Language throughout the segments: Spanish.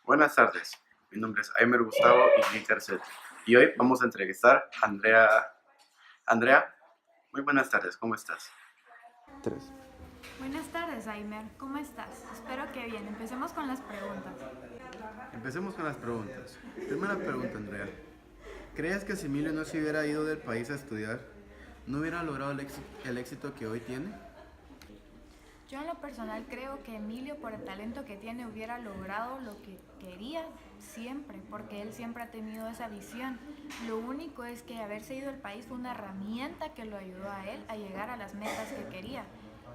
Buenas tardes, mi nombre es Aimer Gustavo Carcet y hoy vamos a entrevistar a Andrea. Andrea, muy buenas tardes, ¿cómo estás? Tres. Buenas tardes, Aimer. ¿Cómo estás? Espero que bien. Empecemos con las preguntas. Empecemos con las preguntas. Primera pregunta, Andrea. ¿Crees que si Emilio no se hubiera ido del país a estudiar, no hubiera logrado el éxito que hoy tiene? Yo en lo personal creo que Emilio, por el talento que tiene, hubiera logrado lo que quería siempre, porque él siempre ha tenido esa visión. Lo único es que haberse ido del país fue una herramienta que lo ayudó a él a llegar a las metas que quería.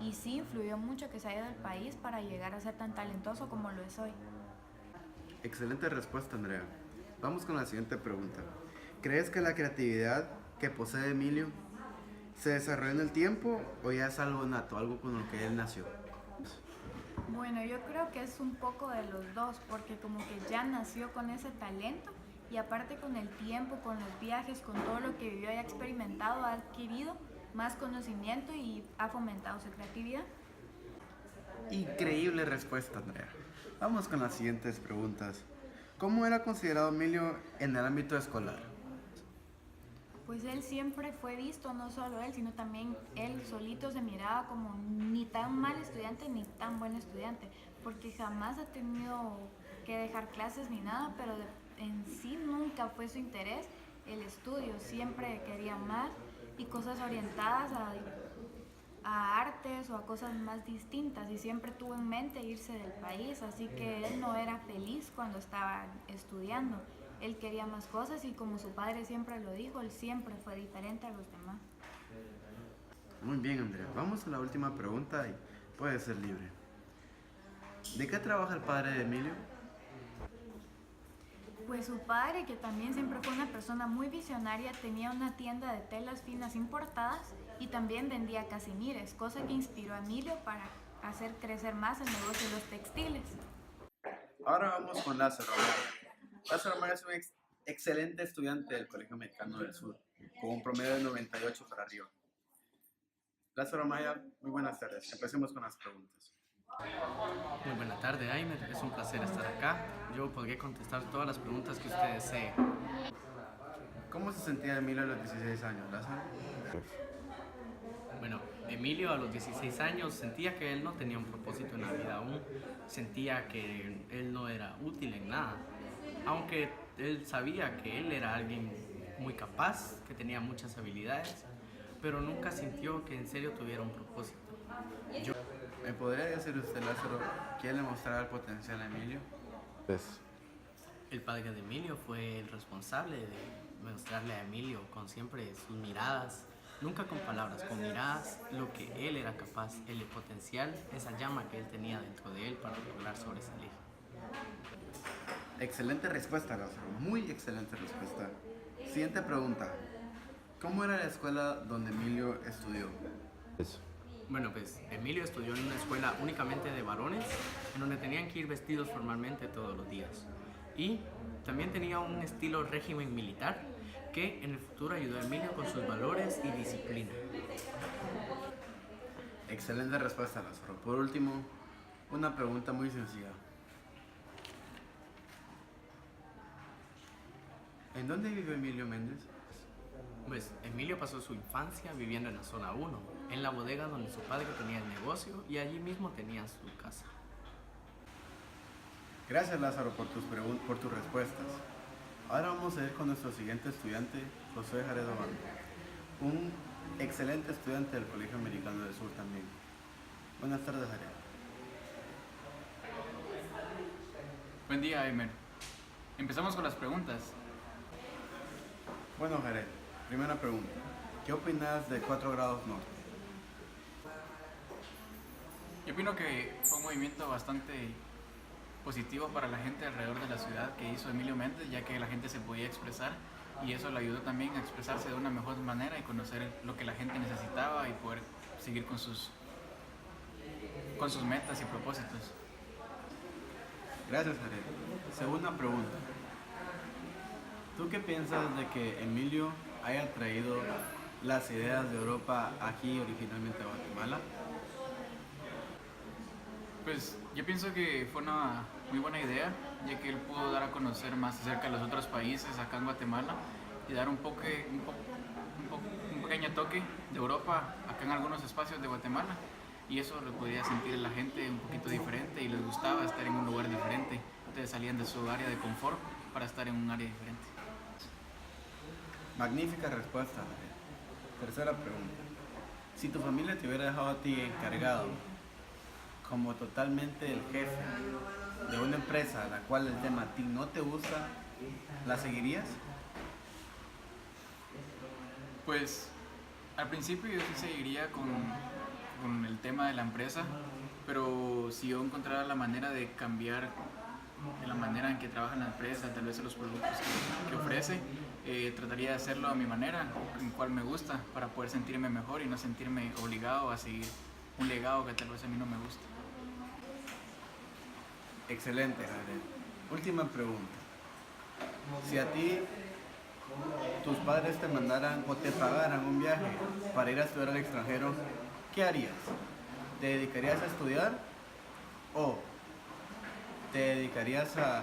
Y sí influyó mucho que se haya ido del país para llegar a ser tan talentoso como lo es hoy. Excelente respuesta, Andrea. Vamos con la siguiente pregunta. ¿Crees que la creatividad que posee Emilio se desarrolló en el tiempo o ya es algo nato, algo con lo que él nació? Bueno, yo creo que es un poco de los dos, porque como que ya nació con ese talento y aparte con el tiempo, con los viajes, con todo lo que vivió y ha experimentado, ha adquirido más conocimiento y ha fomentado su creatividad. Increíble respuesta, Andrea. Vamos con las siguientes preguntas. ¿Cómo era considerado Emilio en el ámbito escolar? Pues él siempre fue visto, no solo él, sino también él solito se miraba como ni tan mal estudiante ni tan buen estudiante, porque jamás ha tenido que dejar clases ni nada, pero en sí nunca fue su interés el estudio, siempre quería más y cosas orientadas a artes o a cosas más distintas y siempre tuvo en mente irse del país, así que él no era feliz cuando estaba estudiando. Él quería más cosas y como su padre siempre lo dijo, él siempre fue diferente a los demás. Muy bien, Andrea. Vamos a la última pregunta y puede ser libre. ¿De qué trabaja el padre de Emilio? Pues su padre, que también siempre fue una persona muy visionaria, tenía una tienda de telas finas importadas y también vendía casimires, cosa que inspiró a Emilio para hacer crecer más el negocio de los textiles. Ahora vamos con Lázaro Amaya. Lázaro Amaya es un excelente estudiante del Colegio Mexicano del Sur, con un promedio de 98 para arriba. Lázaro Amaya, muy buenas tardes. Empecemos con las preguntas. Muy buena tarde, Aimer. Es un placer estar acá. Yo podré contestar todas las preguntas que usted desee. ¿Cómo se sentía Emilio a los 16 años, Lázaro? Bueno, Emilio a los 16 años sentía que él no tenía un propósito en la vida aún. Sentía que él no era útil en nada. Aunque él sabía que él era alguien muy capaz, que tenía muchas habilidades, pero nunca sintió que en serio tuviera un propósito. ¿Me podría decir usted, Lázaro, quién le mostraba el potencial a Emilio? Tres. El padre de Emilio fue el responsable de mostrarle a Emilio con siempre sus miradas, nunca con palabras, con miradas, lo que él era capaz, el potencial, esa llama que él tenía dentro de él para lograr sobresalir. Excelente respuesta, Lázaro. Muy excelente respuesta. Siguiente pregunta. ¿Cómo era la escuela donde Emilio estudió? Tres. Bueno, pues Emilio estudió en una escuela únicamente de varones, en donde tenían que ir vestidos formalmente todos los días. Y también tenía un estilo régimen militar que en el futuro ayudó a Emilio con sus valores y disciplina. Excelente respuesta, Lázaro. Por último, una pregunta muy sencilla. ¿En dónde vive Emilio Méndez? Pues Emilio pasó su infancia viviendo en la zona 1, en la bodega donde su padre tenía el negocio y allí mismo tenía su casa. Gracias, Lázaro, por tus respuestas. Ahora vamos a ir con nuestro siguiente estudiante, José Jaredo Bando, un excelente estudiante del Colegio Americano del Sur también. Buenas tardes, Jaredo. Buen día, Aimer. Empezamos con las preguntas. Bueno, Jared, primera pregunta. ¿Qué opinas de 4 grados norte? Yo opino que fue un movimiento bastante positivo para la gente alrededor de la ciudad que hizo Emilio Méndez, ya que la gente se podía expresar y eso le ayudó también a expresarse de una mejor manera y conocer lo que la gente necesitaba y poder seguir con sus metas y propósitos. Gracias, Jared. Segunda pregunta. ¿Tú qué piensas de que Emilio haya traído las ideas de Europa aquí originalmente a Guatemala? Pues yo pienso que fue una muy buena idea, ya que él pudo dar a conocer más acerca de los otros países acá en Guatemala y dar un pequeño toque de Europa acá en algunos espacios de Guatemala. Y eso lo podía sentir la gente un poquito diferente y les gustaba estar en un lugar diferente. Entonces salían de su área de confort para estar en un área diferente. Magnífica respuesta, Javier. Tercera pregunta. Si tu familia te hubiera dejado a ti encargado como totalmente el jefe de una empresa a la cual el tema a ti no te gusta, ¿la seguirías? Pues al principio yo sí seguiría con el tema de la empresa, pero si yo encontrara la manera de cambiar de la manera en que trabaja la empresa, tal vez de los productos que ofrece, trataría de hacerlo a mi manera, en cual me gusta, para poder sentirme mejor y no sentirme obligado a seguir un legado que tal vez a mí no me gusta. Excelente, Javier. Última pregunta. Si a ti tus padres te mandaran o te pagaran un viaje para ir a estudiar al extranjero, ¿qué harías? ¿Te dedicarías a estudiar o te dedicarías a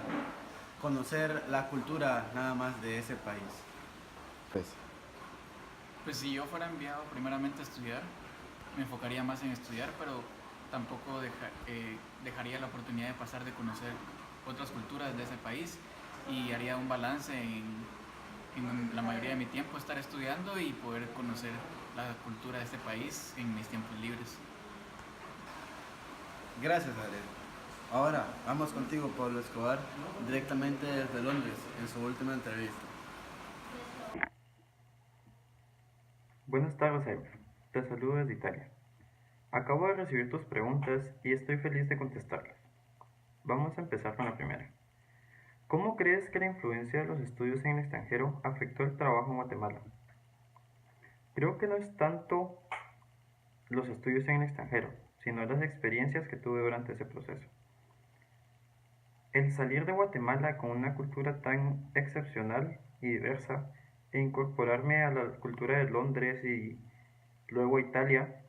conocer la cultura nada más de ese país? 3, Pues si yo fuera enviado primeramente a estudiar, me enfocaría más en estudiar, pero tampoco dejaría la oportunidad de pasar de conocer otras culturas de ese país y haría un balance en la mayoría de mi tiempo estar estudiando y poder conocer la cultura de este país en mis tiempos libres. Gracias, Javier. Ahora, vamos contigo, Pablo Escobar, directamente desde Londres, en su última entrevista. Buenas tardes, Javier. Te saludo desde Italia. Acabo de recibir tus preguntas y estoy feliz de contestarlas. Vamos a empezar con la primera. ¿Cómo crees que la influencia de los estudios en el extranjero afectó el trabajo en Guatemala? Creo que no es tanto los estudios en el extranjero, sino las experiencias que tuve durante ese proceso. El salir de Guatemala con una cultura tan excepcional y diversa e incorporarme a la cultura de Londres y luego a Italia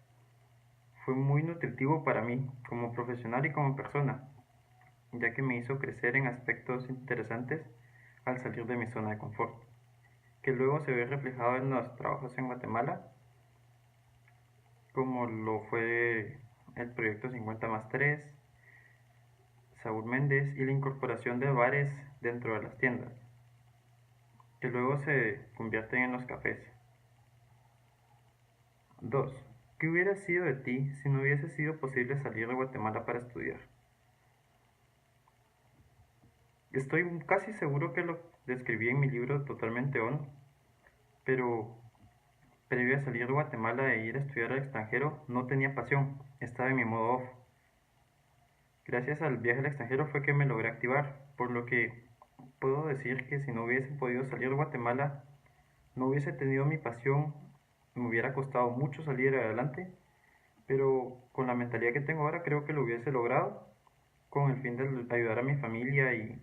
fue muy nutritivo para mí como profesional y como persona, ya que me hizo crecer en aspectos interesantes al salir de mi zona de confort, que luego se ve reflejado en los trabajos en Guatemala, como lo fue el proyecto 50+3, Saúl Méndez y la incorporación de bares dentro de las tiendas, que luego se convierten en los cafés. 2. ¿Qué hubiera sido de ti si no hubiese sido posible salir de Guatemala para estudiar? Estoy casi seguro que lo describí en mi libro Totalmente On, pero previo a salir de Guatemala e ir a estudiar al extranjero no tenía pasión, estaba en mi modo off. Gracias al viaje al extranjero fue que me logré activar, por lo que puedo decir que si no hubiese podido salir de Guatemala, no hubiese tenido mi pasión, me hubiera costado mucho salir adelante, pero con la mentalidad que tengo ahora creo que lo hubiese logrado con el fin de ayudar a mi familia y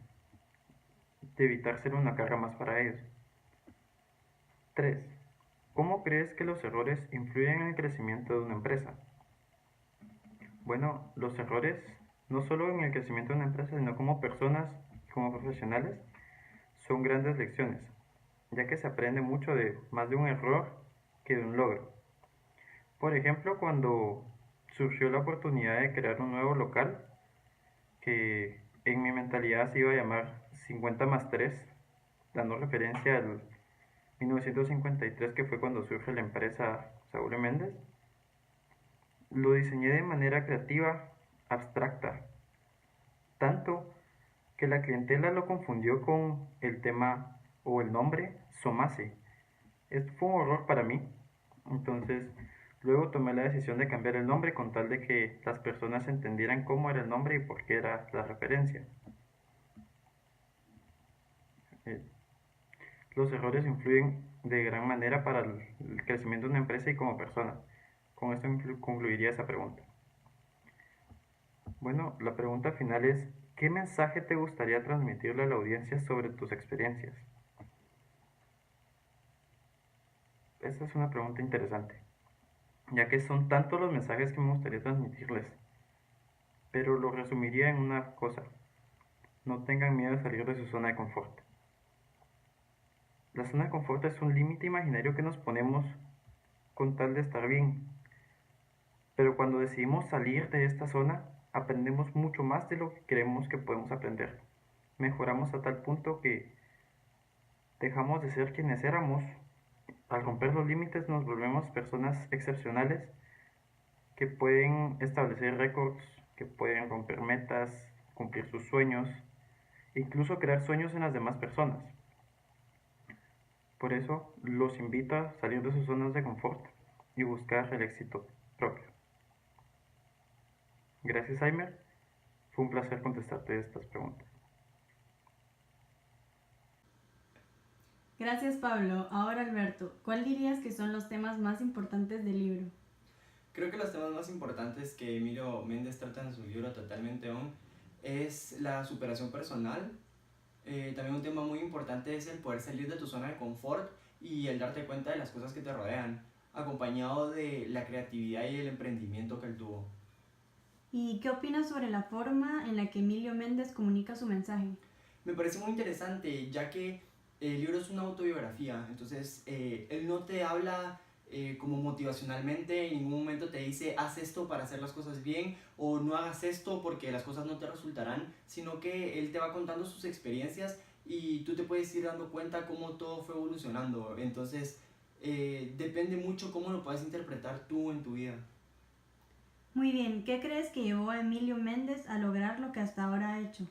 de evitar ser una carga más para ellos. 3. ¿Cómo crees que los errores influyen en el crecimiento de una empresa? Bueno, los errores, no solo en el crecimiento de una empresa, sino como personas, como profesionales, son grandes lecciones, ya que se aprende mucho de más de un error que de un logro. Por ejemplo, cuando surgió la oportunidad de crear un nuevo local, que en mi mentalidad se iba a llamar 50+3, dando referencia al 1953, que fue cuando surge la empresa Saúl Méndez, lo diseñé de manera creativa, abstracta, tanto que la clientela lo confundió con el tema o el nombre Somase. Esto fue un horror para mí, entonces luego tomé la decisión de cambiar el nombre con tal de que las personas entendieran cómo era el nombre y por qué era la referencia. Los errores influyen de gran manera para el crecimiento de una empresa y como persona. Con esto concluiría esa pregunta. Bueno, la pregunta final es, ¿qué mensaje te gustaría transmitirle a la audiencia sobre tus experiencias? Esta es una pregunta interesante, ya que son tantos los mensajes que me gustaría transmitirles. pero lo resumiría en una cosa: no tengan miedo de salir de su zona de confort. La zona de confort es un límite imaginario que nos ponemos con tal de estar bien, pero cuando decidimos salir de esta zona, aprendemos mucho más de lo que creemos que podemos aprender. Mejoramos a tal punto que dejamos de ser quienes éramos. Al romper los límites nos volvemos personas excepcionales que pueden establecer récords, que pueden romper metas, cumplir sus sueños, incluso crear sueños en las demás personas. Por eso los invito a salir de sus zonas de confort y buscar el éxito propio. Gracias, Aimer. Fue un placer contestarte estas preguntas. Gracias, Pablo. Ahora, Alberto, ¿cuál dirías que son los temas más importantes del libro? Creo que los temas más importantes que Emilio Méndez trata en su libro Totalmente On es la superación personal. También un tema muy importante es el poder salir de tu zona de confort y el darte cuenta de las cosas que te rodean, acompañado de la creatividad y el emprendimiento que él tuvo. ¿Y qué opinas sobre la forma en la que Emilio Méndez comunica su mensaje? Me parece muy interesante, ya que el libro es una autobiografía, entonces él no te habla como motivacionalmente, en ningún momento te dice haz esto para hacer las cosas bien o no hagas esto porque las cosas no te resultarán, sino que él te va contando sus experiencias y tú te puedes ir dando cuenta cómo todo fue evolucionando. Entonces depende mucho cómo lo puedes interpretar tú en tu vida. Muy bien, ¿qué crees que llevó a Emilio Méndez a lograr lo que hasta ahora ha hecho?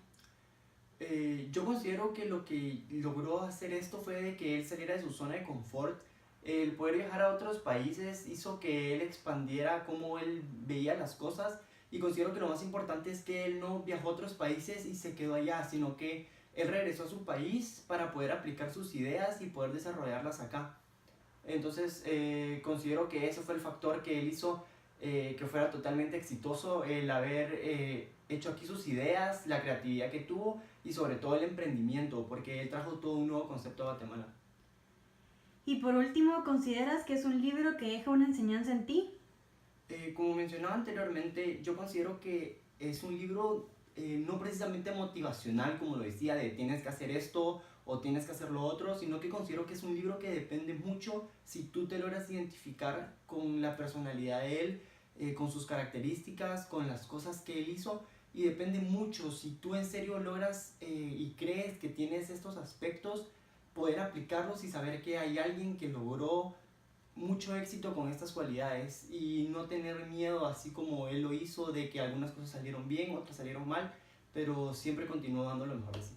Yo considero que lo que logró hacer esto fue de que él saliera de su zona de confort. El poder viajar a otros países hizo que él expandiera cómo él veía las cosas, y considero que lo más importante es que él no viajó a otros países y se quedó allá, sino que él regresó a su país para poder aplicar sus ideas y poder desarrollarlas acá. Entonces considero que ese fue el factor que él hizo que fuera totalmente exitoso, el haber hecho aquí sus ideas, la creatividad que tuvo y sobre todo el emprendimiento, porque él trajo todo un nuevo concepto a Guatemala. Y por último, ¿consideras que es un libro que deja una enseñanza en ti? Como mencionaba anteriormente, yo considero que es un libro no precisamente motivacional, como lo decía, de tienes que hacer esto o tienes que hacer lo otro, sino que considero que es un libro que depende mucho si tú te logras identificar con la personalidad de él, con sus características, con las cosas que él hizo, y depende mucho si tú en serio logras y crees que tienes estos aspectos, poder aplicarlos y saber que hay alguien que logró mucho éxito con estas cualidades y no tener miedo, así como él lo hizo, de que algunas cosas salieron bien, otras salieron mal, pero siempre continuó dando lo mejor de sí.